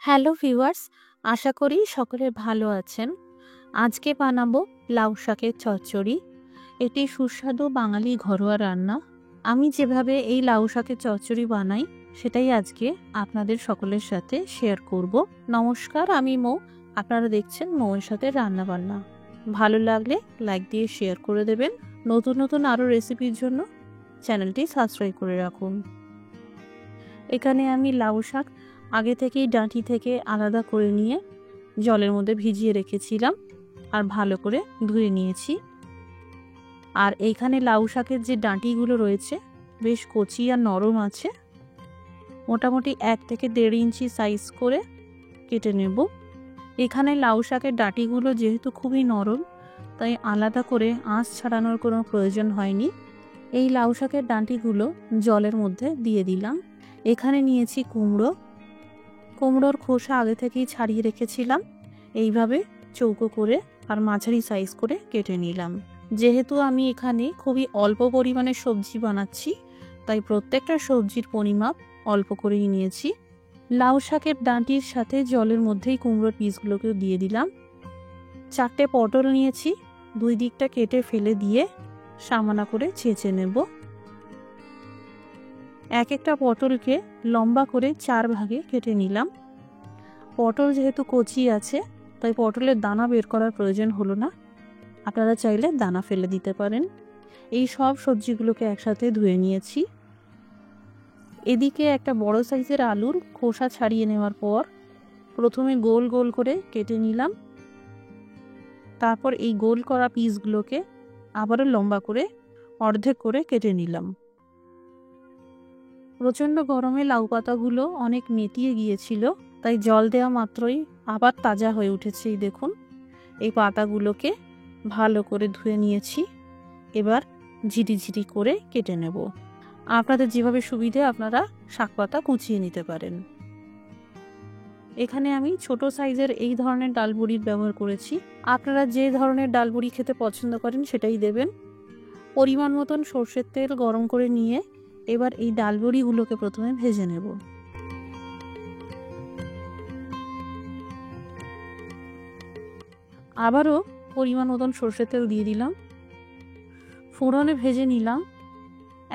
Hello viewers, আশা করি সকলে ভালো আছেন। আজকে বানাবো লাউ শাকের চচ্চড়ি। এটি সুস্বাদু বাঙালি ঘরোয়া রান্না। আমি যেভাবে এই লাউ শাকের চচ্চড়ি বানাই সেটাই আজকে আপনাদের সকলের সাথে শেয়ার করব। নমস্কার, আমি মৌ। আপনারা দেখছেন মৌয়ের সাথে রান্না বান্না। ভালো লাগলে লাইক দিয়ে শেয়ার করে দেবেন। নতুন নতুন আরও রেসিপির জন্য চ্যানেলটি সাবস্ক্রাইব করে রাখুন। এখানে আমি লাউ শাক আগে থেকেই ডাঁটি থেকে আলাদা করে নিয়ে জলের মধ্যে ভিজিয়ে রেখেছিলাম আর ভালো করে ধুয়ে নিয়েছি। আর এইখানে লাউ শাকের যে ডাঁটিগুলো রয়েছে বেশ কচি আর নরম আছে। মোটামুটি 1 থেকে 1.5 ইঞ্চি সাইজ করে কেটে নেব। এখানে লাউ শাকের ডাঁটিগুলো যেহেতু খুবই নরম, তাই আলাদা করে আঁশ ছাড়ানোর কোনো প্রয়োজন হয়নি। এই লাউ শাকের ডাঁটিগুলো জলের মধ্যে দিয়ে দিলাম। এখানে নিয়েছি কুমড়োর খোসা আগে থেকেই ছাড়িয়ে রেখেছিলাম। এইভাবে চৌকো করে আর মাঝারি সাইজ করে কেটে নিলাম। যেহেতু আমি এখানে খুবই অল্প পরিমাণে সবজি বানাচ্ছি, তাই প্রত্যেকটা সবজির পরিমাপ অল্প করেই নিয়েছি। লাউ শাকের ডাঁটির সাথে জলের মধ্যেই কুমড়োর পিসগুলোকেও দিয়ে দিলাম। 4টে পটল নিয়েছি, 2 দিকটা কেটে ফেলে দিয়ে সামানা করে ছেঁচে নেব। এক একটা পটলকে লম্বা করে 4 ভাগে কেটে নিলাম। পটল যেহেতু কচি আছে, তাই পটলের দানা বের করার প্রয়োজন হলো না। আপনারা চাইলে দানা ফেলে দিতে পারেন। এই সব সবজিগুলোকে একসাথে ধুয়ে নিয়েছি। এদিকে একটা বড় সাইজের আলুর খোসা ছাড়িয়ে নেওয়ার পর প্রথমে গোল গোল করে কেটে নিলাম। তারপর এই গোল করা পিসগুলোকে আবারও লম্বা করে অর্ধেক করে কেটে নিলাম। প্রচণ্ড গরমে লাউ পাতাগুলো অনেক নেতিয়ে গিয়েছিল, তাই জল দেওয়া মাত্রই আবার তাজা হয়ে উঠেছে। এই দেখুন, এই পাতাগুলোকে ভালো করে ধুয়ে নিয়েছি। এবার ঝিরিঝিরি করে কেটে নেব। আপনাদের যেভাবে সুবিধে আপনারা শাক পাতা কুচিয়ে নিতে পারেন। এখানে আমি ছোট সাইজের এই ধরনের ডালবড়ির ব্যবহার করেছি। আপনারা যে ধরনের ডালবড়ি খেতে পছন্দ করেন সেটাই দেবেন। পরিমাণ মতন সর্ষের তেল গরম করে নিয়ে এবার এই ডালবড়িগুলোকে প্রথমে ভেজে নেব। আবারও পরিমাণ মতন সর্ষের তেল দিয়ে দিলাম। ফোড়নে ভেজে নিলাম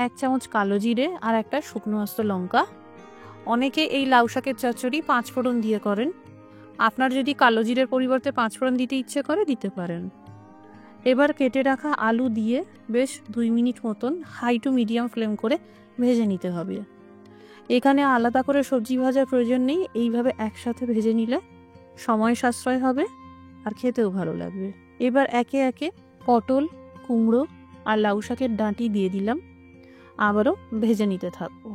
1 চামচ কালো জিরে আর একটা শুকনো আস্ত লঙ্কা। অনেকে এই লাউ শাকের চচ্চড়ি 5 ফোড়ন দিয়ে করেন। আপনার যদি কালো জিরের পরিবর্তে 5 ফোড়ন দিতে ইচ্ছে করে দিতে পারেন। এবার কেটে রাখা আলু দিয়ে বেশ 2 মিনিট মতন হাই টু মিডিয়াম ফ্লেম করে ভেজে নিতে হবে। এখানে আলাদা করে সবজি ভাজার প্রয়োজন নেই। এইভাবে একসাথে ভেজে নিলে সময় সাশ্রয় হবে আর খেতেও ভালো লাগবে। এবার একে একে পটল, কুমড়ো আর লাউ শাকের ডাঁটি দিয়ে দিলাম। আবারও ভেজে নিতে থাকবো।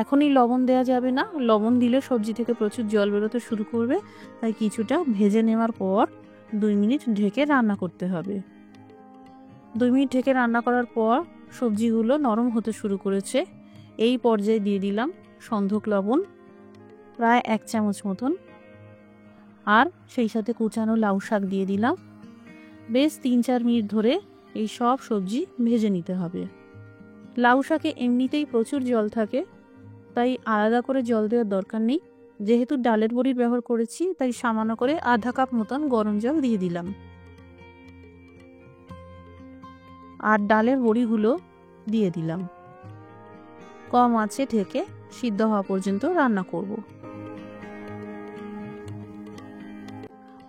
এখনই লবণ দেওয়া যাবে না, লবণ দিলে সবজি থেকে প্রচুর জল বেরোতে শুরু করবে। তাই কিছুটা ভেজে নেওয়ার পর 2 মিনিট ঢেকে রান্না করতে হবে। 2 মিনিট ঢেকে রান্না করার পর সবজিগুলো নরম হতে শুরু করেছে। এই পর্যায়ে দিয়ে দিলাম সন্ধক লবণ প্রায় 1 চামচ মতন, আর সেই সাথে কুচানো লাউ শাক দিয়ে দিলাম। বেশ 3-4 মিনিট ধরে এই সব সবজি ভেজে নিতে হবে। লাউ শাকে এমনিতেই প্রচুর জল থাকে, তাই আলাদা করে জল দেওয়ার দরকার নেই। যেহেতু ডালের বড়ির ব্যবহার করেছি, তাই সামান্য করে আধা কাপ মতন গরম জল দিয়ে দিলাম। আর ডালের বড়িগুলো দিয়ে দিলাম। কম আঁচে ঢেকে সিদ্ধ হওয়া পর্যন্ত রান্না করব।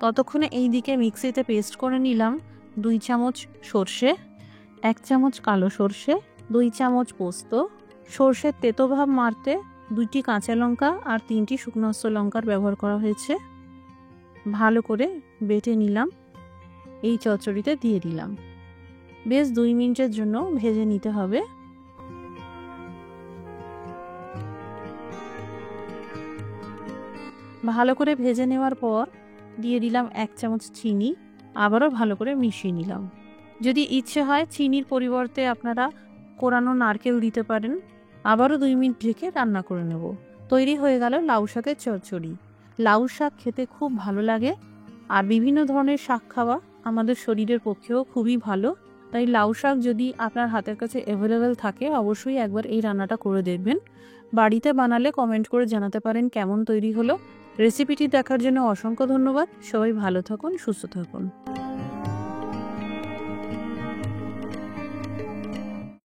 ততক্ষণে এই দিকে মিক্সিতে পেস্ট করে নিলাম 2 চামচ সর্ষে, 1 চামচ কালো সর্ষে, 2 চামচ পোস্ত। সর্ষের তেতো ভাব মারতে 2টি কাঁচা লঙ্কা আর 3টি শুকনো আস্ত লঙ্কার ব্যবহার করা হয়েছে। ভালো করে বেটে নিলাম, এই চচ্চড়িতে দিয়ে দিলাম। বেশ 2 মিনিটের জন্য ভেজে নিতে হবে। ভালো করে ভেজে নেওয়ার পর দিয়ে দিলাম 1 চামচ চিনি। আবারও ভালো করে মিশিয়ে নিলাম। যদি ইচ্ছে হয় চিনির পরিবর্তে আপনারা কোরানো নারকেল দিতে পারেন। আবারও 2 মিনিট ঢেকে রান্না করে নেব। তৈরি হয়ে গেল লাউ শাকের চচ্চড়ি। লাউ শাক খেতে খুব ভালো লাগে, আর বিভিন্ন ধরনের শাক খাওয়া আমাদের শরীরের পক্ষেও খুবই ভালো। তাই লাউ শাক যদি আপনার হাতের কাছে অ্যাভেলেবেল থাকে, অবশ্যই একবার এই রান্নাটা করে দেখবেন। বাড়িতে বানালে কমেন্ট করে জানাতে পারেন কেমন তৈরি হলো। রেসিপিটি দেখার জন্য অসংখ্য ধন্যবাদ। সবাই ভালো থাকুন, সুস্থ থাকুন।